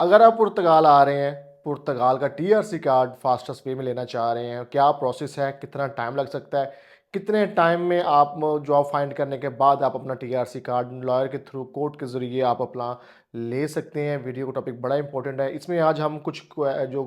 अगर आप पुर्तगाल आ रहे हैं, पुर्तगाल का टीआरसी कार्ड फास्टेस्ट वे में लेना चाह रहे हैं, क्या प्रोसेस है? कितना टाइम लग सकता है? कितने टाइम में आप जॉब फाइंड करने के बाद आप अपना टीआरसी कार्ड लॉयर के थ्रू कोर्ट के ज़रिए आप अपना ले सकते हैं? वीडियो का टॉपिक बड़ा इंपॉर्टेंट है। इसमें आज हम कुछ जो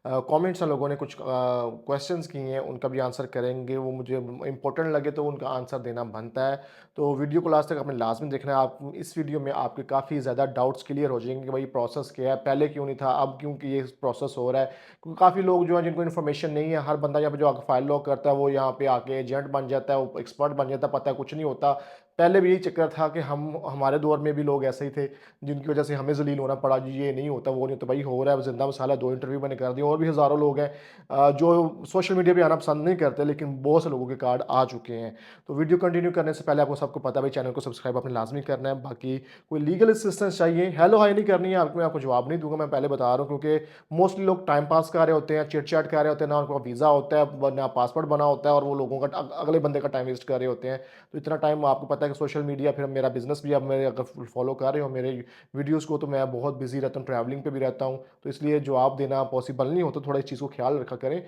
कमेंट्स हैं लोगों ने कुछ क्वेश्चंस किए हैं, उनका भी आंसर करेंगे। वो मुझे इंपॉर्टेंट लगे तो उनका आंसर देना बनता है। तो वीडियो को लास्ट तक आपने लाज़मी देखना है। आप इस वीडियो में आपके काफ़ी ज़्यादा डाउट्स क्लियर हो जाएँगे कि भाई प्रोसेस क्या है, पहले क्यों नहीं था, अब क्यों कि ये प्रोसेस हो रहा है। क्योंकि काफ़ी लोग जो हैं जिनको इन्फॉर्मेशन नहीं है, हर बंदा यहाँ पे जो आके फाइल लॉक करता है वो यहाँ पे आके एजेंट बन जाता है, वो एक्सपर्ट बन जाता है, पता है कुछ नहीं होता। पहले भी यही चक्कर था कि हम हमारे दौर में भी लोग ऐसे ही थे, जिनकी वजह से हमें ज़लील होना पड़ा, जी ये नहीं होता, वो नहीं होता, भाई हो रहा है, ज़िंदा मसाला 2 इंटरव्यू मैंने कर दिए और भी हज़ारों लोग हैं जो सोशल मीडिया पे आना पसंद नहीं करते, लेकिन बहुत से लोगों के कार्ड आ चुके हैं। तो वीडियो कंटिन्यू करने से पहले आपको सबको पता है भाई चैनल को सब्सक्राइब आपने लाज़मी करना है। बाकी कोई लीगल असिस्टेंस चाहिए, हेलो हाय नहीं करनी है आपको, मैं आपको जवाब नहीं दूँगा, मैं पहले बता रहा हूँ क्योंकि मोस्टली लोग टाइम पास कर रहे होते हैं, चिट-चैट कर रहे होते हैं, ना उनका वीज़ा होता है, ना पासपोर्ट बना होता है और वो लोगों का अगले बंदे का टाइम वेस्ट कर रहे होते हैं। तो इतना टाइम आपको पता है कि सोशल मीडिया फिर मेरा बिज़नेस भी, अब मेरे अगर फॉलो कर रहे हो मेरे वीडियोज़ को, तो मैं बहुत बिज़ी रहता हूँ, ट्रैवलिंग पे भी रहता हूँ, तो इसलिए जवाब देना पॉसिबल नहीं होता, थोड़ा इस चीज़ को ख्याल रखा करें।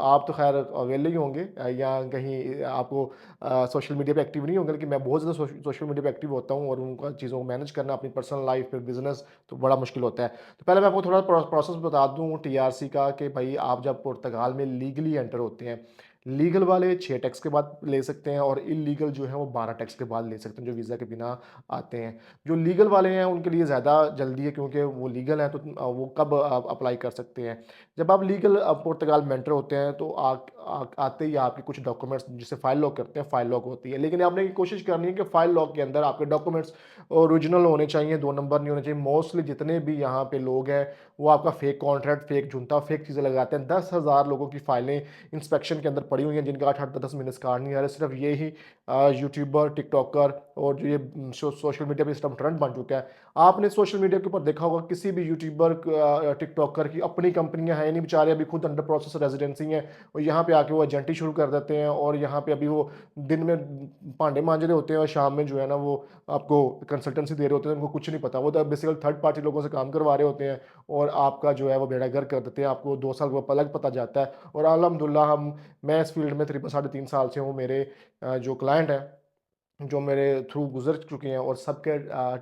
आप तो खैर अवेले ही होंगे या कहीं आपको सोशल मीडिया पे एक्टिव नहीं होंगे, लेकिन मैं बहुत ज़्यादा सोशल मीडिया पे एक्टिव होता हूँ और उनका चीज़ों को मैनेज करना अपनी पर्सनल लाइफ फिर बिज़नेस तो बड़ा मुश्किल होता है। तो पहले मैं आपको थोड़ा प्रोसेस बता दूँ टीआरसी का कि भाई आप जब पुर्तगाल में लीगली एंटर होते हैं, लीगल वाले 6 टैक्स के बाद ले सकते हैं और इल्लीगल जो है वो 12 टैक्स के बाद ले सकते हैं, जो वीज़ा के बिना आते हैं। जो लीगल वाले हैं उनके लिए ज़्यादा जल्दी है क्योंकि वो लीगल हैं, तो वो कब आप अप्लाई कर सकते हैं। जब आप लीगल पुर्तगाल में एंटर होते हैं तो आते ही आपके कुछ डॉक्यूमेंट्स जिसे फाइल लॉक करते हैं, फाइल लॉक होती है। लेकिन आपने ये कोशिश करनी है कि फाइल लॉक के अंदर आपके डॉक्यूमेंट्स ओरिजिनल होने चाहिए, 2 नंबर नहीं होने चाहिए। मोस्टली जितने भी यहाँ पे लोग हैं, वो आपका फेक कॉन्ट्रैक्ट, फेक जुनता, फेक चीज़ें लगाते हैं। 10,000 लोगों की फाइलें इंस्पेक्शन के अंदर पड़ी हुई हैं, जिनका 8-8, 10 महीने से कार्ड नहीं आ रहा। सिर्फ ये ही यूट्यूबर, टिकटॉकर और जो ये सोशल मीडिया पे सिस्टम ट्रेंड बन चुका है। आपने सोशल मीडिया के ऊपर देखा होगा किसी भी यूट्यूबर टिकटॉकर की अपनी कंपनियां हैं नहीं, बेचारे अभी खुद अंडर प्रोसेस रेजिडेंसी हैं और यहाँ पे आके वो एजेंटी शुरू कर देते हैं और यहाँ पे अभी वो दिन में भांडे मांज रहे होते हैं और शाम में जो है ना वो आपको कंसल्टेंसी दे रहे होते हैं, उनको कुछ नहीं पता, वो तो बेसिकली थर्ड पार्टी लोगों से काम करवा रहे होते हैं और आपका जो है वो बेड़ा गर्क कर देते हैं। आपको 2 साल के बाद पलक पता जाता है और अल्हम्दुलिल्लाह मैं इस फील्ड में तकरीबन 3.5 साल से हूँ। मेरे जो क्लाइंट हैं जो मेरे थ्रू गुज़र चुके हैं और सबके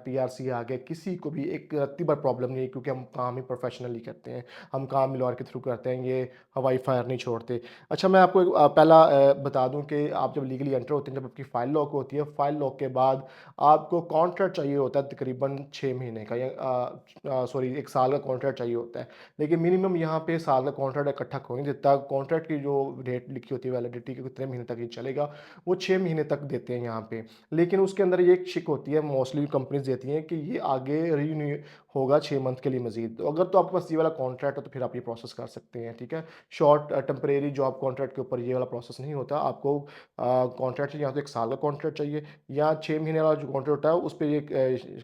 टीआरसी आ गए, किसी को भी एक रत्ती भर प्रॉब्लम नहीं है क्योंकि हम काम ही प्रोफ़ेशनली करते हैं, हम काम ही लॉयर के थ्रू करते हैं, ये हवाई फायर नहीं छोड़ते। अच्छा मैं आपको एक पहला बता दूँ कि आप जब लीगली एंटर होते हैं, जब आपकी फ़ाइल लॉक होती है, फ़ाइल लॉक के बाद आपको कॉन्ट्रैक्ट चाहिए होता है तकरीबन 6 महीने का या सॉरी 1 साल का कॉन्ट्रैक्ट चाहिए होता है। लेकिन मिनिमम यहाँ पे साल का कॉन्ट्रैक्ट इकट्ठा हो नहीं देता, कॉन्ट्रैक्ट की जो डेट लिखी होती है वैलिडिटी की कितने महीने तक ये चलेगा, वो 6 महीने तक देते हैं यहाँ पे। लेकिन उसके अंदर ये एक शिक होती है, मोस्टली कंपनीज़ देती हैं कि ये आगे रिन्यू होगा 6 मंथ के लिए मज़ीद। तो अगर तो आपके पास ये वाला कॉन्ट्रैक्ट है तो फिर आप ये प्रोसेस कर सकते हैं, ठीक है? शॉर्ट टेम्परेरी जॉब कॉन्ट्रैक्ट के ऊपर ये वाला प्रोसेस नहीं होता। आपको कॉन्ट्रैक्ट चाहिए, या तो 1 साल का कॉन्ट्रैक्ट चाहिए या 6 महीने वाला जो कॉन्ट्रैक्ट होता है उस पे ये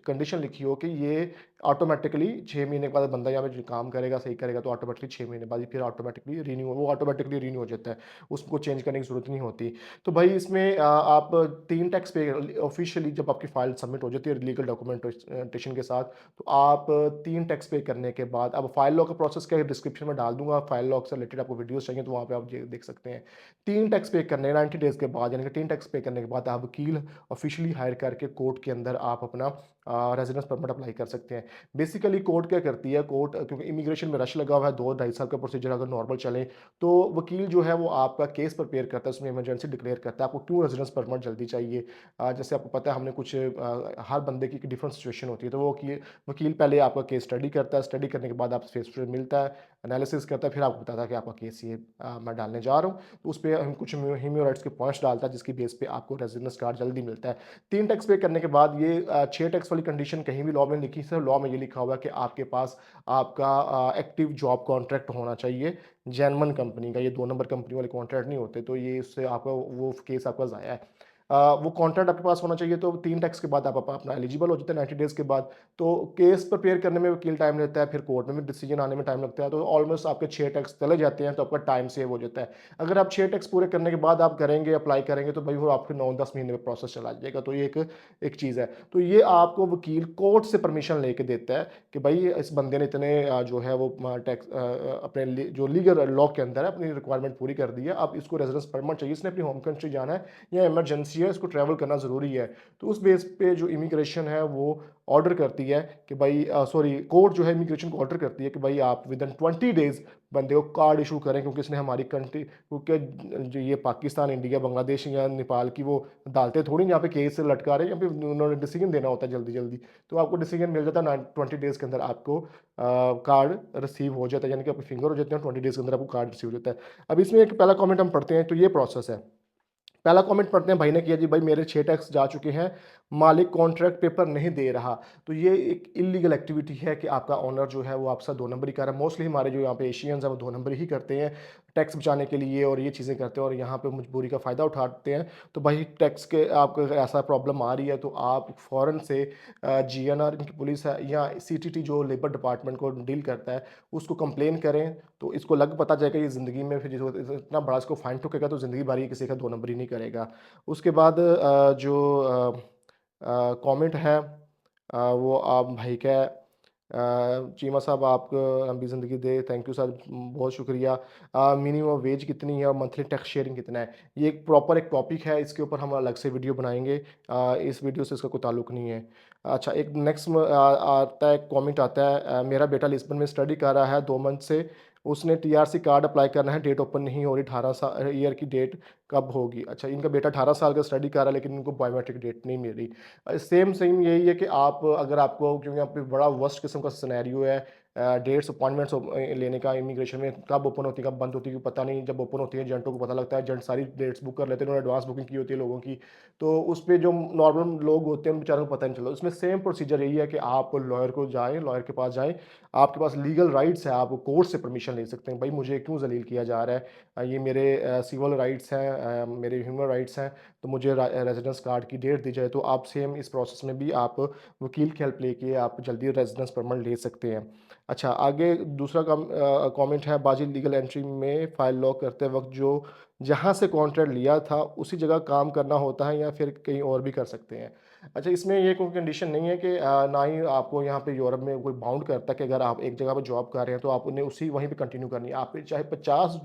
कंडीशन लिखी हो कि ये ऑटोमैटिकली 6 महीने के बाद बंदा यहाँ पे जो काम करेगा, सही करेगा तो ऑटोमैटिकली 6 महीने बाद ही फिर ऑटोमैटिकली रिन्यू हो जाता है। उसको चेंज करने की ज़रूरत नहीं होती। तो भाई इसमें आप 3 टैक्स पे ऑफ़िशियली जब आपकी फ़ाइल सबमिट हो जाती है लीगल डॉक्यूमेंटेशन के साथ, तो आप 3 टैक्स पे करने के बाद अब फ़ाइल लॉक का प्रोसेस क्या है डिस्क्रिप्शन में डाल दूँगा, फ़ाइल लॉक से रिलेटेड आपको वीडियोज़ चाहिए तो वहाँ पे आप ये देख सकते हैं। 3 टैक्स पे करने 90 डेज़ के बाद यानी कि 3 टैक्स पे करने के बाद आप वकील ऑफ़िशियली हायर करके कोर्ट के अंदर आप अपना रेज़िडेंस परमिट अप्लाई कर सकते हैं। बेसिकली कोर्ट क्या करती है, कोर्ट क्योंकि इमिग्रेशन में रश लगा हुआ है, 2 ढाई साल का प्रोसीजर अगर नॉर्मल चले, तो वकील जो है वो आपका केस प्रिपेयर करता है, उसमें इमरजेंसी डिक्लेयर करता है, आपको क्यों रेज़िडेंस परमिट जल्दी चाहिए। जैसे आपको पता है हमने कुछ हर बंदे की एक डिफरेंट सिचुएशन होती है, तो वो वकील पहले आपका केस स्टडी करता है, स्टडी करने के बाद आपसे फेस टू फेस मिलता है, एनालिसिस करता है, फिर आपको बताता है कि आपका केस ये मैं डालने जा रहा हूँ। तो उस पे हम कुछ ह्यूमन राइट्स के पॉइंट्स डालता है, जिसकी बेस पे आपको रेज़िडेंस कार्ड जल्दी मिलता है। 3 टैक्स पे करने के बाद ये 6 टैक्स वाली कंडीशन कहीं भी लॉ में लिखी, सिर्फ लॉ में ये लिखा हुआ है कि आपके पास आपका एक्टिव जॉब कॉन्ट्रैक्ट होना चाहिए, जेन्युइन कंपनी का, ये 2 नंबर कंपनी वाले कॉन्ट्रैक्ट नहीं होते, तो ये इससे आपका वो केस आपका ज़ाया है। वो कॉन्ट्रैक्ट आपके पास होना चाहिए, तो 3 टैक्स के बाद आप अपना एलिजिबल हो जाते हैं 90 डेज़ के बाद। तो केस प्रिपेयर करने में वकील टाइम लेता है, फिर कोर्ट में भी डिसीजन आने में टाइम लगता है, तो ऑलमोस्ट आपके 6 टैक्स चले जाते हैं, तो आपका टाइम सेव हो जाता है। अगर आप 6 टैक्स पूरे करने के बाद आप करेंगे, अप्लाई करेंगे, तो भाई वो आपके 9-10 महीने में प्रोसेस चला जाएगा। तो ये एक एक चीज़ है। तो ये आपको वकील कोर्ट से परमिशन लेके देता है कि भाई इस बंदे ने इतने जो है वो टैक्स अपने जो लीगल लॉ के अंदर है अपनी रिक्वायरमेंट पूरी कर दी है, अब इसको रेजिडेंस परमिट चाहिए, इसने अपनी होम कंट्री जाना है या इमरजेंसी है, इसको ट्रैवल करना ज़रूरी है। तो उस बेस पे जो इमिग्रेशन है वो ऑर्डर करती है कि भाई सॉरी कोर्ट जो है इमिग्रेशन को ऑर्डर करती है कि भाई आप विद इन 20 डेज़ बंदे को कार्ड इशू करें, क्योंकि इसने हमारी कंट्री, क्योंकि जो ये पाकिस्तान, इंडिया, बांग्लादेश या नेपाल की वो अदालतें थोड़ी यहाँ पे केस लटका रहे हैं, यहाँ पे उन्होंने डिसीजन देना होता है जल्दी जल्दी। तो आपको डिसीजन मिल जाता है 20 डेज़ के अंदर, आपको कार्ड रिसीव हो जाता है, यानी कि आपके फिंगर हो जाते हैं, 20 डेज़ के अंदर आपको कार्ड रिसीव हो जाता है। अब इसमें एक पहला कमेंट हम पढ़ते हैं, तो ये प्रोसेस है। पहला कमेंट पढ़ते हैं, भाई ने किया जी, भाई मेरे 6 टैक्स जा चुके हैं, मालिक कॉन्ट्रैक्ट पेपर नहीं दे रहा। तो ये एक इल्लीगल एक्टिविटी है कि आपका ओनर जो है वो आपसे 2 नंबरी कर रहा है। मोस्टली हमारे जो यहाँ पे एशियंस हैं वो 2 नंबरी ही करते हैं, टैक्स बचाने के लिए और ये चीज़ें करते हैं और यहाँ पे मजबूरी का फ़ायदा उठाते हैं। तो भाई टैक्स के आपको अगर ऐसा प्रॉब्लम आ रही है, तो आप फ़ौरन से जीएनआर इनकी पुलिस है या सीटीटी जो लेबर डिपार्टमेंट को डील करता है, उसको कंप्लेन करें, तो इसको लग पता जाएगा ये ज़िंदगी में फिर जो इतना बड़ा इसको फाइन ठुकेगा तो ज़िंदगी भर ये किसी का 2 नंबरी नहीं करेगा। उसके बाद कमेंट है वो आप भाई का है, चीमा साहब आपको लंबी ज़िंदगी दे, थैंक यू सर, बहुत शुक्रिया। मिनिमम वेज कितनी है और मंथली टैक्स शेयरिंग कितना है? ये एक प्रॉपर एक टॉपिक है, इसके ऊपर हम अलग से वीडियो बनाएँगे। इस वीडियो से इसका कोई ताल्लुक नहीं है। अच्छा, एक नेक्स्ट आता है, कमेंट आता है, मेरा बेटा लिस्बन में स्टडी कर रहा है 2 मंथ से, उसने टीआरसी कार्ड अप्लाई करना है, डेट ओपन नहीं हो रही, 18 ईयर की डेट कब होगी? अच्छा, इनका बेटा 18 साल का स्टडी कर रहा है, लेकिन इनको बायोमेट्रिक डेट नहीं मिल रही। सेम सेम यही है कि आप अगर आपको, क्योंकि यहाँ पे बड़ा वर्स्ट किस्म का सिनेरियो है, डेट्स अपॉइंटमेंट्स लेने का इमिग्रेशन में, कब ओपन होती है कब बंद होती है पता नहीं, जब ओपन होती है एजेंटों को पता लगता है, एजेंट सारी डेट्स बुक कर लेते हैं, उन्होंने एडवांस बुकिंग की होती है लोगों की, तो उस पे जो नॉर्मल लोग होते हैं उन बेचारों को पता नहीं चलता। उसमें सेम प्रोसीजर यही है कि आप लॉयर को जाएँ, लॉयर के पास जाएँ, आपके पास लीगल राइट्स है, आप कोर्ट से परमिशन ले सकते हैं, भाई मुझे क्यों ज़लील किया जा रहा है, ये मेरे सिविल राइट्स हैं, मेरे ह्यूमन राइट्स हैं, तो मुझे रेजिडेंस कार्ड की डेट दी जाए। तो आप सेम इस प्रोसेस में भी आप वकील की हेल्प लेके आप जल्दी रेजिडेंस परमिट ले सकते हैं। अच्छा, आगे दूसरा कमेंट है, बाजी लीगल एंट्री में फ़ाइल लॉक करते वक़्त जो जहाँ से कॉन्ट्रैक्ट लिया था उसी जगह काम करना होता है या फिर कहीं और भी कर सकते हैं? अच्छा, इसमें ये कोई कंडीशन नहीं है कि ना ही आपको यहाँ पे यूरोप में कोई बाउंड करता है कि अगर आप एक जगह पे जॉब कर रहे हैं तो आप उन्हें उसी वहीं पे कंटिन्यू करनी है। आप चाहे 50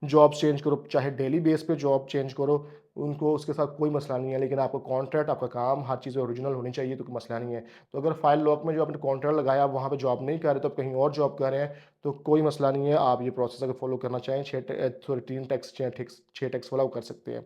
जॉब चेंज करो, चाहे डेली बेस पे जॉब चेंज करो, उनको उसके साथ कोई मसला नहीं है, लेकिन आपका कॉन्ट्रैक्ट, आपका काम, हर चीज़ ओरिजिनल होनी चाहिए, तो कोई मसला नहीं है। तो अगर फाइल लॉक में जो आपने कॉन्ट्रैक्ट लगाया, आप वहाँ पे जॉब नहीं कर रहे, तो आप कहीं और जॉब कर रहे हैं, तो कोई मसला नहीं है। आप ये प्रोसेस अगर फॉलो करना चाहें, 3 टैक्स, 6 टैक्स वाला वो कर सकते हैं।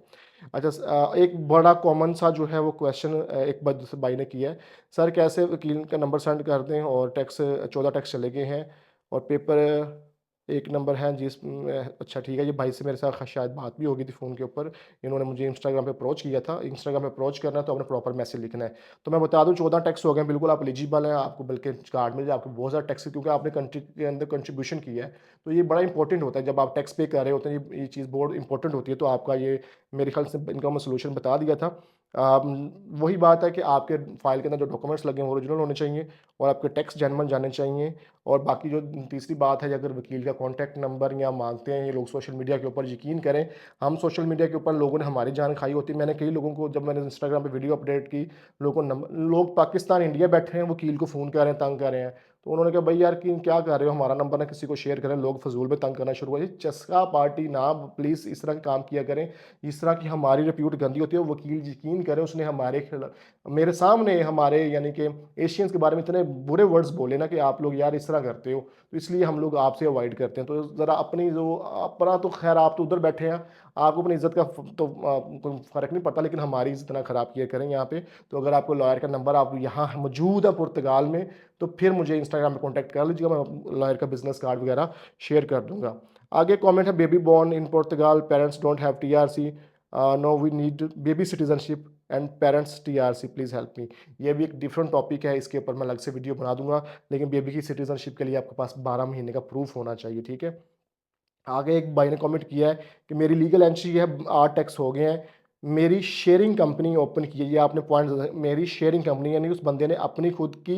अच्छा, एक बड़ा कॉमन सा जो है वो क्वेश्चन एक भाई ने किया है, सर कैसे वकील का नंबर सेंड कर दें और टैक्स 14 टैक्स चले गए हैं और पेपर एक नंबर है जिसमें, अच्छा ठीक है, ये भाई से मेरे साथ शायद बात भी हो गई थी फ़ोन के ऊपर, इन्होंने मुझे इंस्टाग्राम पे अप्रोच किया था। इंस्टाग्राम पे अप्रोच करना है तो आपने प्रॉपर मैसेज लिखना है। तो मैं बता दूँ 14 टैक्स हो गए हैं, बिल्कुल आप एलिजिबल हैं, आपको बल्कि कार्ड मिल जाए, आपको बहुत ज़्यादा टैक्स, क्योंकि आपने कंट्री के अंदर कंट्रीब्यूशन किया है। तो ये बड़ा इंपॉर्टेंट होता है, जब आप टैक्स पे कर रहे होते हैं, ये चीज़ बहुत इंपॉर्टेंट होती है। तो आपका ये मेरे ख्याल से इनका मैं सॉल्यूशन बता दिया था। वही बात है कि आपके फ़ाइल के अंदर जो डॉक्यूमेंट्स लगे हैं वो ओरिजिनल होने चाहिए और आपके टैक्स जेन्युइन जाने चाहिए। और बाकी जो तीसरी बात है, अगर वकील का कॉन्टैक्ट नंबर या माँगते हैं ये लोग सोशल मीडिया के ऊपर, यकीन करें, हम सोशल मीडिया के ऊपर लोगों ने हमारी जान खाई होती है। मैंने कई लोगों को, जब मैंने इंस्टाग्राम पे वीडियो अपडेट की, लोग पाकिस्तान, इंडिया बैठे हैं, वकील को फ़ोन कर रहे हैं, तंग कर रहे हैं। तो उन्होंने कहा, "भई यार कि क्या कर रहे हो? हमारा नंबर ना किसी को शेयर करें।" लोग फ़िज़ूल में तंग करना शुरू हुआ। ये चस्का पार्टी ना, प्लीज़ इस तरह के काम किया करें। इस तरह की हमारी रिप्यूट गंदी होती है। वकील यकीन करें, उसने हमारे खिला मेरे सामने हमारे यानी कि एशियंस के बारे में इतने बुरे वर्ड्स बोले ना कि आप लोग यार इस तरह करते हो, तो इसलिए हम लोग आपसे अवॉइड करते हैं। तो ज़रा अपनी जो अपना, तो ख़ैर आप तो उधर बैठे हैं, आपको अपनी इज़्ज़त का तो कोई फ़र्क नहीं पड़ता, लेकिन हमारी इज़्ज़त ना ख़राब किया करें यहाँ पे। तो अगर आपको लॉयर का नंबर आप यहाँ मौजूद है पुर्तगाल में, तो फिर मुझे इंस्टाग्राम पे कॉन्टैक्ट कर लीजिएगा, मैं लॉयर का बिज़नेस कार्ड वगैरह शेयर कर दूँगा। आगे कमेंट है, baby born in Portugal, parents don't have TRC, no we need baby citizenship and parents TRC, please help me. ये भी एक डिफरेंट टॉपिक है, इसके ऊपर मैं अलग से वीडियो बना दूँगा, लेकिन बेबी की सिटीज़नशिप के लिए आपके पास 12 महीने का प्रूफ़ होना चाहिए, ठीक है? आगे एक भाई ने कमेंट किया है कि मेरी लीगल एंट्री है, 8 टैक्स हो गए हैं, मेरी शेयरिंग कंपनी ओपन की है, ये आपने पॉइंट, मेरी शेयरिंग कंपनी यानी उस बंदे ने अपनी खुद की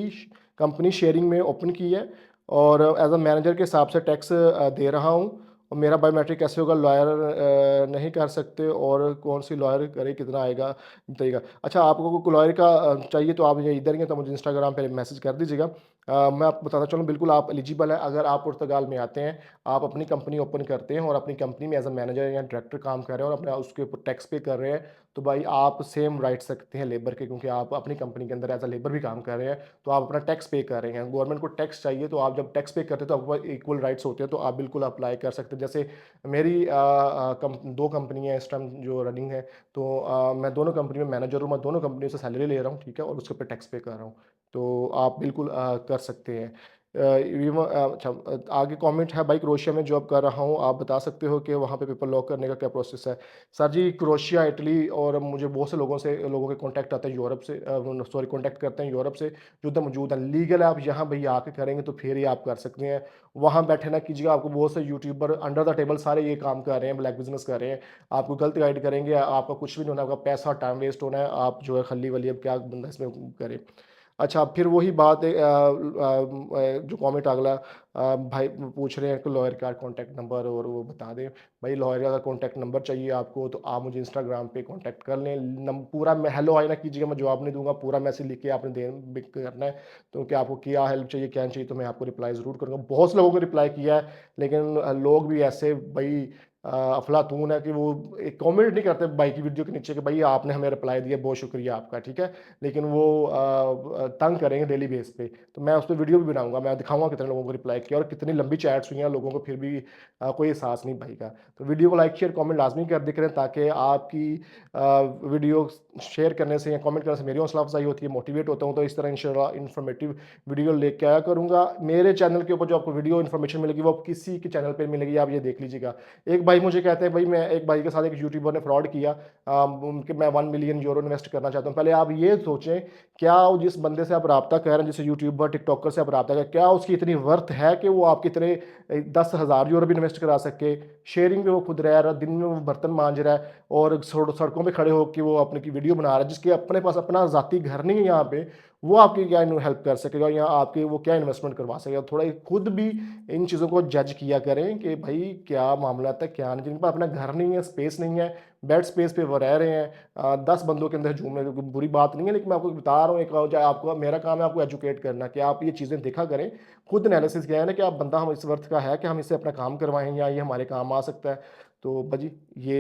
कंपनी शेयरिंग में ओपन की है और एज अ मैनेजर के हिसाब से टैक्स दे रहा हूँ। और मेरा बायोमेट्रिक कैसे होगा, लॉयर नहीं कर सकते, और कौन सी लॉयर करे, कितना आएगा, बताइएगा। अच्छा, आपको कोई लॉयर का चाहिए तो आप ये इधर ही हैं तो मुझे इंस्टाग्राम पे मैसेज कर दीजिएगा। मैं आपको बताता चलूँ, बिल्कुल आप एलिजिबल हैं। अगर आप पुर्तगाल में आते हैं, आप अपनी कंपनी ओपन करते हैं और अपनी कंपनी में एज अ मैनेजर या डायरेक्टर काम कर रहे हैं और अपना उसके ऊपर टैक्स पे कर रहे हैं, तो भाई आप सेम राइट्स रखते हैं लेबर के, क्योंकि आप अपनी कंपनी के अंदर एज अ लेबर भी काम कर रहे हैं, तो आप अपना टैक्स पे कर रहे हैं। गवर्नमेंट को टैक्स चाहिए, तो आप जब टैक्स पे करते हैं तो आपके पास इक्वल राइट्स होते हैं, तो आप बिल्कुल अप्लाई कर सकते हैं। जैसे मेरी दो कंपनियाँ इस टाइम जो रनिंग है, तो मैं दोनों कंपनी में मैनेजर हूँ, मैं दोनों कंपनियों से सैलरी ले रहा हूँ, ठीक है, और उसके ऊपर टैक्स पे कर रहा हूँ। तो आप बिल्कुल कर सकते हैं। अच्छा, आगे कमेंट है, भाई क्रोएशिया में जॉब कर रहा हूँ, आप बता सकते हो कि वहाँ पे पेपर लॉक करने का क्या प्रोसेस है? सर जी, क्रोएशिया, इटली, और मुझे बहुत से लोगों के कॉन्टैक्ट आते हैं यूरोप से, सॉरी कॉन्टैक्ट करते हैं यूरोप से, जो उधर मौजूद है। लीगल है, आप यहाँ भैया आके करेंगे तो फिर ही आप कर सकते हैं। वहाँ बैठे ना कीजिएगा, आपको बहुत से यूट्यूबर अंडर द टेबल सारे ये काम कर रहे हैं, ब्लैक बिजनेस कर रहे हैं, आपको गलत गाइड करेंगे, आपका कुछ भी नहीं होना, आपका पैसा टाइम वेस्ट होना है, आप जो है खली वली अब क्या बंदा इसमें करे। अच्छा, फिर वही बात है, जो कमेंट अगला भाई पूछ रहे हैं कि लॉयर का कॉन्टैक्ट नंबर और वो बता दें। भाई लॉयर का कॉन्टैक्ट नंबर चाहिए आपको तो आप मुझे इंस्टाग्राम पे कॉन्टैक्ट कर लें। पूरा हेलो हाय ना कीजिएगा, मैं जवाब नहीं दूंगा, पूरा मैसेज लिख के आपने करना है। तो कि आपको क्या हेल्प चाहिए, क्या नहीं चाहिए, तो मैं आपको रिप्लाई ज़रूर करूँगा। बहुत से लोगों को रिप्लाई किया है, लेकिन लोग भी ऐसे भाई अफलातून है कि वो एक कमेंट नहीं करते भाई की वीडियो के नीचे कि भाई आपने हमें रिप्लाई दिया, बहुत शुक्रिया आपका, ठीक है। लेकिन वो तंग करेंगे डेली बेस पे, तो मैं उस पर वीडियो भी बनाऊंगा, मैं दिखाऊंगा कितने लोगों को रिप्लाई किया और कितनी लंबी चैट्स हुई हैं लोगों को, फिर भी कोई एहसास नहीं भाई का। तो वीडियो को लाइक शेयर कमेंट लाजमी कर दिया करें, ताकि आपकी वीडियो शेयर करने से या कमेंट करने से मेरी हौसला अफजाई होती है, मोटिवेट होता हूँ। तो इस तरह इंशाल्लाह इन्फॉर्मेटिव वीडियो लेके आया करूँगा। मेरे चैनल के ऊपर जो आपको वीडियो इन्फॉर्मेशन मिलेगी वो किसी के चैनल पर मिलेगी, आप ये देख लीजिएगा। एक भाई मुझे कहते हैं, भाई मैं एक भाई के साथ एक यूट्यूबर ने फ्रॉड किया, कि मैं 1 मिलियन यूरो इन्वेस्ट करना चाहता हूँ। पहले आप ये सोचें, क्या वो जिस बंदे से आप रब्ता कर रहे हैं, जैसे यूट्यूबर टिकटॉकर से आप रब्ता कर, क्या उसकी इतनी वर्थ है कि वो आपकी तरह 10,000 यूरो भी इन्वेस्ट करा सके? शेयरिंग पे वो खुद रह रहा है, दिन में वो बर्तन मांज रहा है और सड़कों पे खड़े होकर वो अपने की वीडियो बना रहा है, जिसके अपने पास अपना जाती घर नहीं है यहाँ पे, वो आपकी क्या हेल्प कर सकेगा या आपकी वो क्या इन्वेस्टमेंट करवा सकेगा? थोड़ा खुद भी इन चीज़ों को जज किया करें कि भाई क्या मामला है, क्या नहीं। जिनके पास अपना घर नहीं है, स्पेस नहीं है, बेड स्पेस पे वो रह रहे हैं, 10 बंदों के अंदर झूम रहे हैं, बुरी बात नहीं है, लेकिन मैं आपको बता रहा हूँ, एक आपको मेरा काम है आपको एजुकेट करना, कि आप ये चीज़ें देखा करें, खुद एनालिसिस किया है ना कि आप बंदा हम इस वर्थ का है कि हम इससे अपना काम करवाएं या ये हमारे काम आ सकता है। तो बजी ये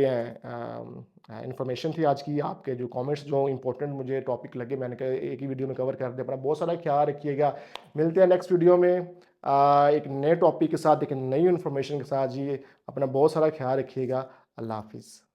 इन्फॉर्मेशन थी आज की। आपके जो कमेंट्स जो इंपॉर्टेंट मुझे टॉपिक लगे, मैंने कहा एक ही वीडियो में कवर कर दिया। अपना बहुत सारा ख्याल रखिएगा, मिलते हैं नेक्स्ट वीडियो में एक नए टॉपिक के साथ, एक नई इन्फॉर्मेशन के साथ। जी, अपना बहुत सारा ख्याल रखिएगा। अल्लाह हाफिज़।